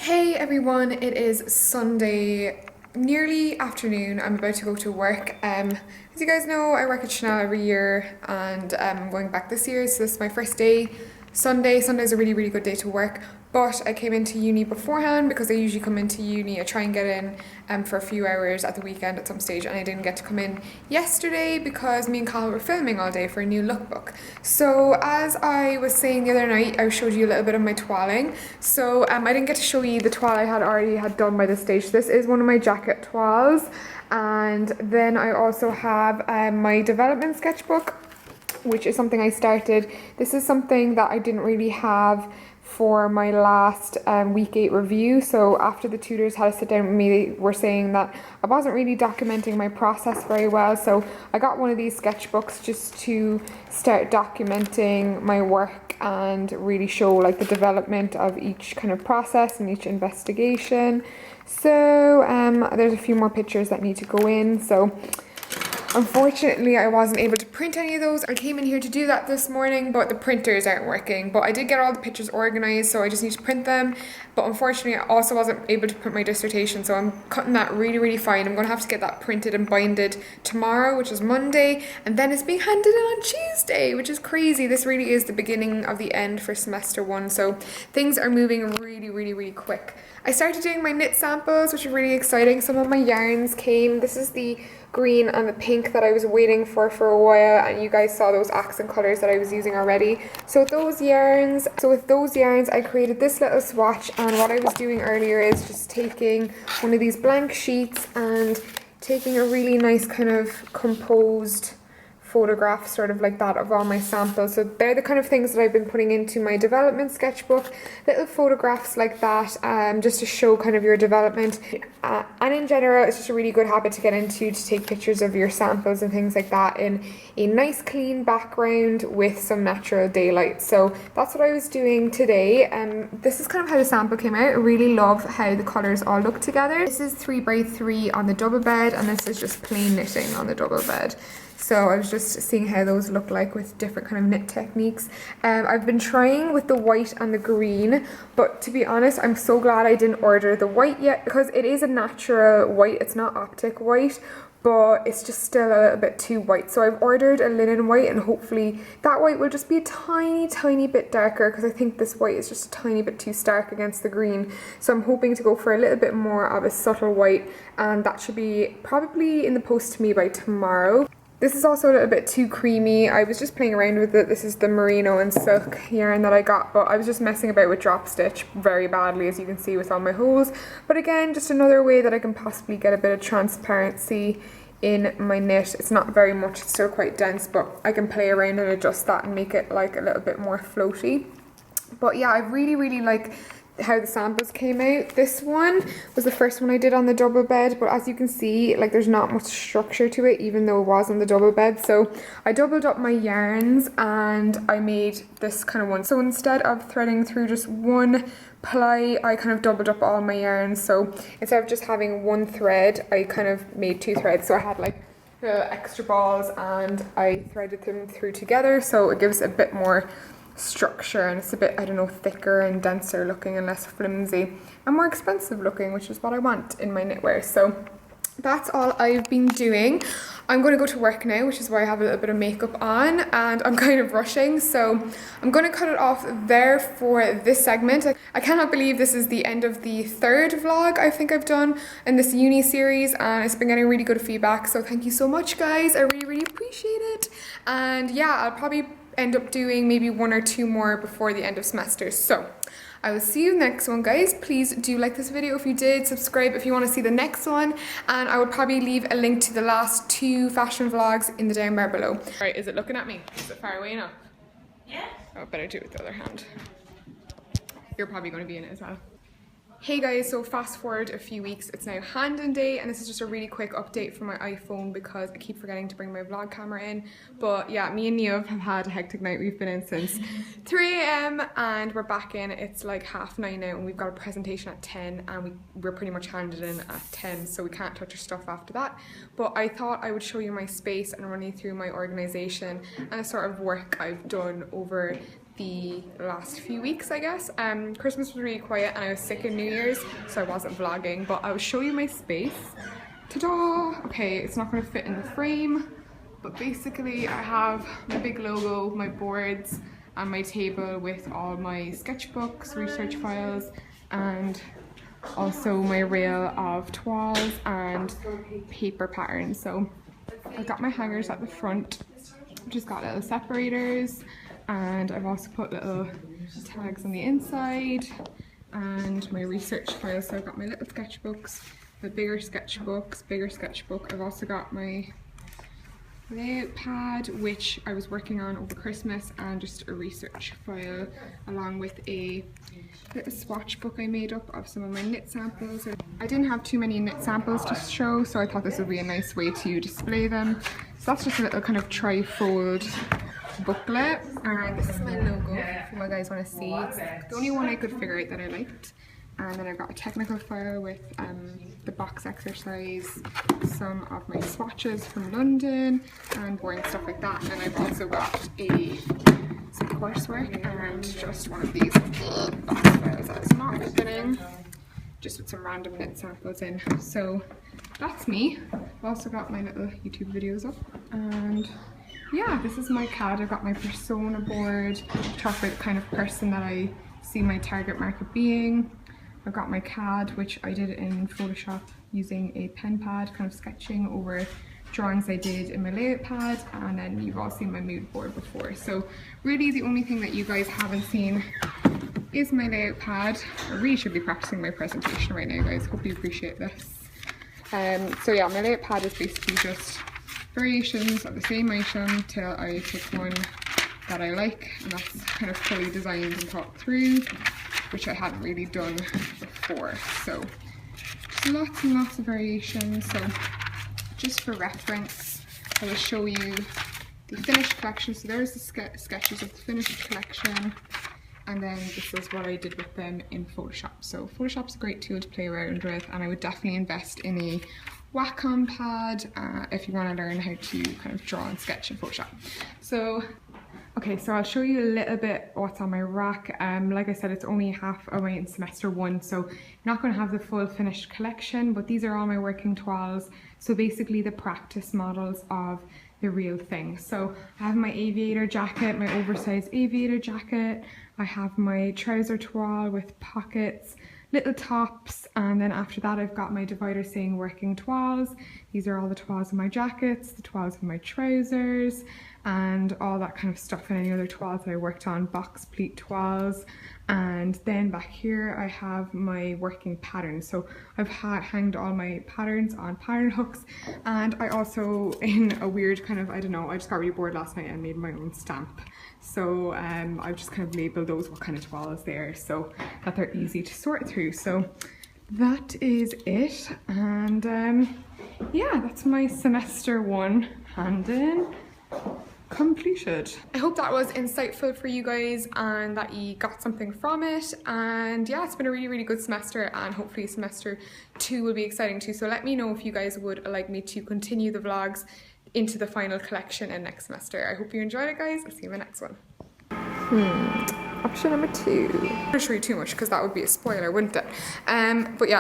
Hey everyone, it is Sunday, nearly afternoon. I'm about to go to work. As you guys know, I work at Chanel every year and I'm going back this year, so this is my first day. Sunday is a really good day to work, but I came into uni beforehand because I usually come into uni. I try and get in for a few hours at the weekend at some stage, and I didn't get to come in yesterday because me and Kyle were filming all day for a new lookbook. So as I was saying the other night, I showed you a little bit of my toiling. So I didn't get to show you the toile I had already done by this stage. This is one of my jacket toiles, and then I also have my development sketchbook, which is something I started. This is something that I didn't really have for my last week 8 review. So after the tutors had to sit down with me, they were saying that I wasn't really documenting my process very well. So I got one of these sketchbooks just to start documenting my work and really show like the development of each kind of process and each investigation. So there's a few more pictures that need to go in. So unfortunately, I wasn't able to print any of those. I came in here to do that this morning, but the printers aren't working. But I did get all the pictures organized, so I just need to print them. But unfortunately, I also wasn't able to print my dissertation, so I'm cutting that really fine. I'm going to have to get that printed and binded tomorrow, which is Monday, and then it's being handed in on Tuesday, which is crazy. This really is the beginning of the end for semester 1, so things are moving really quick. I started doing my knit samples, which are really exciting. Some of my yarns came. This is the green and the pink that I was waiting for a while, and you guys saw those accent colors that I was using already. So with those yarns I created this little swatch, and what I was doing earlier is just taking one of these blank sheets and taking a really nice kind of composed photograph sort of like that of all my samples. So they're the kind of things that I've been putting into my development sketchbook, little photographs like that, just to show kind of your development, and in general it's just a really good habit to get into, to take pictures of your samples and things like that in a nice clean background with some natural daylight. So that's what I was doing today. This is kind of how the sample came out. I really love how the colours all look together. This is 3x3 on the double bed, and this is just plain knitting on the double bed. So I was just seeing how those look like with different kind of knit techniques. I've been trying with the white and the green, but to be honest, I'm so glad I didn't order the white yet, because it is a natural white. It's not optic white, but it's just still a little bit too white. So I've ordered a linen white, and hopefully that white will just be a tiny bit darker, because I think this white is just a tiny bit too stark against the green. So I'm hoping to go for a little bit more of a subtle white, and that should be probably in the post to me by tomorrow. This is also a little bit too creamy. I was just playing around with it. This is the merino and silk yarn that I got, but I was just messing about with drop stitch very badly, as you can see with all my holes. But again, just another way that I can possibly get a bit of transparency in my knit. It's not very much, it's still quite dense, but I can play around and adjust that and make it like a little bit more floaty. But yeah, I really like how the samples came out. This one was the first one I did on the double bed, but as you can see, like, there's not much structure to it, even though it was on the double bed. So I doubled up my yarns and I made this kind of one. So instead of threading through just one ply, I kind of doubled up all my yarns. So instead of just having one thread, I kind of made 2 threads. So I had like extra balls and I threaded them through together, so it gives a bit more structure, and it's a bit, I don't know, thicker and denser looking and less flimsy and more expensive looking, which is what I want in my knitwear. So that's all I've been doing. I'm going to go to work now, which is why I have a little bit of makeup on and I'm kind of rushing, so I'm going to cut it off there for this segment. I cannot believe this is the end of the 3rd vlog I think I've done in this uni series, and it's been getting really good feedback, so thank you so much guys. I really appreciate it. And yeah, I'll probably end up doing maybe 1 or 2 more before the end of semester. So I will see you next one, guys. Please do like this video if you did, subscribe if you want to see the next one, and I will probably leave a link to the last 2 fashion vlogs in the down bar below. Alright, is it looking at me? Is it far away enough? Yeah. Oh, better do it with the other hand. You're probably going to be in it as well. Hey guys, so fast forward a few weeks, it's now Hand-in Day, and this is just a really quick update for my iPhone because I keep forgetting to bring my vlog camera in. But yeah, me and Neov have had a hectic night. We've been in since 3 AM and we're back in. It's like 9:30 now, and we've got a presentation at 10, and we're pretty much handed in at 10, so we can't touch our stuff after that. But I thought I would show you my space and run you through my organisation and the sort of work I've done over the last few weeks, I guess. Christmas was really quiet and I was sick in New Year's, so I wasn't vlogging, but I will show you my space. Ta-da! Okay, it's not going to fit in the frame, but basically I have my big logo, my boards, and my table with all my sketchbooks, research files, and also my rail of toiles and paper patterns. So I've got my hangers at the front, which has got little separators, and I've also put little tags on the inside, and my research files. So I've got my little sketchbooks, my bigger sketchbook. I've also got my layout pad, which I was working on over Christmas, and just a research file, along with a little swatch book I made up of some of my knit samples. I didn't have too many knit samples to show, so I thought this would be a nice way to display them. So that's just a little kind of tri-fold booklet, and this is my logo if you guys want to see. It's the only one I could figure out that I liked. And then I've got a technical file with the box exercise, some of my swatches from London, and boring stuff like that. And I've also got some coursework and just one of these box files that's not opening, just with some random knit samples in. So that's me. I've also got my little YouTube videos up, and yeah, this is my CAD. I've got my persona board, talk about the kind of person that I see my target market being. I've got my CAD, which I did in Photoshop using a pen pad, kind of sketching over drawings I did in my layout pad, and then you've all seen my mood board before. So really the only thing that you guys haven't seen is my layout pad. I really should be practicing my presentation right now, guys. Hope you appreciate this. So yeah, my layout pad is basically just variations of the same item till I pick one that I like, and that's kind of fully designed and thought through, which I hadn't really done before. So just lots and lots of variations. So just for reference, I will show you the finished collection. So there's the sketches of the finished collection, and then this is what I did with them in Photoshop. So Photoshop's a great tool to play around with, and I would definitely invest in a Wacom pad if you want to learn how to kind of draw and sketch in Photoshop. So okay, so I'll show you a little bit what's on my rack. Like I said, it's only half away in semester one, so you're not going to have the full finished collection, but these are all my working toiles. So basically the practice models of the real thing. So I have my aviator jacket, my oversized aviator jacket. I have my trouser toile with pockets, little tops, and then after that I've got my divider saying working toiles. These are all the toiles in my jackets, the toiles in my trousers, and all that kind of stuff, and any other toiles that I worked on, box pleat toiles. And then back here I have my working patterns. So I've hanged all my patterns on pattern hooks, and I also, in a weird kind of, I don't know, I just got really bored last night and made my own stamp. So I've just kind of labeled those what kind of toiles they are, so that they're easy to sort through. So that is it, and yeah, that's my semester one hand in completed. I hope that was insightful for you guys and that you got something from it. And yeah, it's been a really good semester, and hopefully semester 2 will be exciting too. So let me know if you guys would like me to continue the vlogs into the final collection in next semester. I hope you enjoyed it, guys. I'll see you in the next one. Option number 2. I'm not going to show you too much because that would be a spoiler, wouldn't it? But yeah,